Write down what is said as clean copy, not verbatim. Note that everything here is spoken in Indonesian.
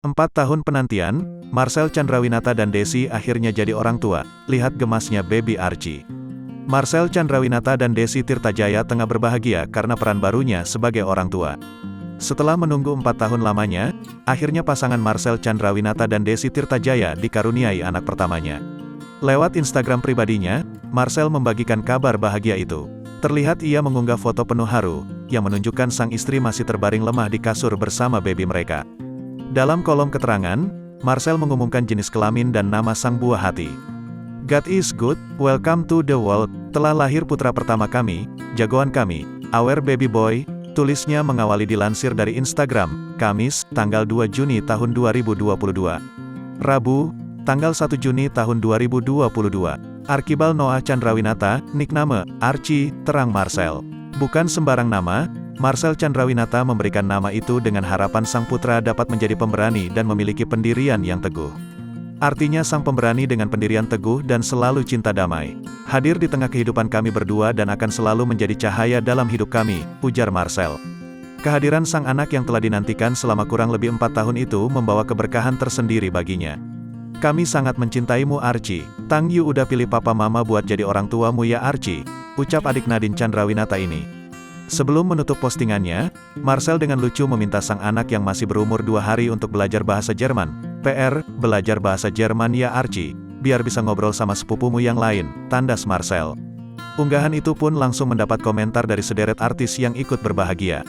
4 tahun penantian, Marcel Chandrawinata dan Desi akhirnya jadi orang tua. Lihat gemasnya baby Archie. Marcel Chandrawinata dan Desi Tirtajaya tengah berbahagia karena peran barunya sebagai orang tua. Setelah menunggu 4 tahun lamanya, akhirnya pasangan Marcel Chandrawinata dan Desi Tirtajaya dikaruniai anak pertamanya. Lewat Instagram pribadinya, Marcel membagikan kabar bahagia itu. Terlihat ia mengunggah foto penuh haru, yang menunjukkan sang istri masih terbaring lemah di kasur bersama baby mereka. Dalam kolom keterangan, Marcel mengumumkan jenis kelamin dan nama sang buah hati. God is good, welcome to the world, telah lahir putra pertama kami, jagoan kami, our baby boy, tulisnya mengawali dilansir dari Instagram, Kamis, tanggal 2 Juni tahun 2022. Rabu, tanggal 1 Juni tahun 2022. Archibald Noah Chandrawinata, nickname, Archie, terang Marcel. Bukan sembarang nama, Marcel Chandrawinata memberikan nama itu dengan harapan sang putra dapat menjadi pemberani dan memiliki pendirian yang teguh. Artinya sang pemberani dengan pendirian teguh dan selalu cinta damai. Hadir di tengah kehidupan kami berdua dan akan selalu menjadi cahaya dalam hidup kami, ujar Marcel. Kehadiran sang anak yang telah dinantikan selama kurang lebih 4 tahun itu membawa keberkahan tersendiri baginya. Kami sangat mencintaimu Archie. Tang Yu udah pilih papa mama buat jadi orang tuamu ya Archie, ucap adik Nadine Chandrawinata ini. Sebelum menutup postingannya, Marcel dengan lucu meminta sang anak yang masih berumur 2 hari untuk belajar bahasa Jerman. PR, belajar bahasa Jerman ya Archie, biar bisa ngobrol sama sepupumu yang lain, tandas Marcel. Unggahan itu pun langsung mendapat komentar dari sederet artis yang ikut berbahagia.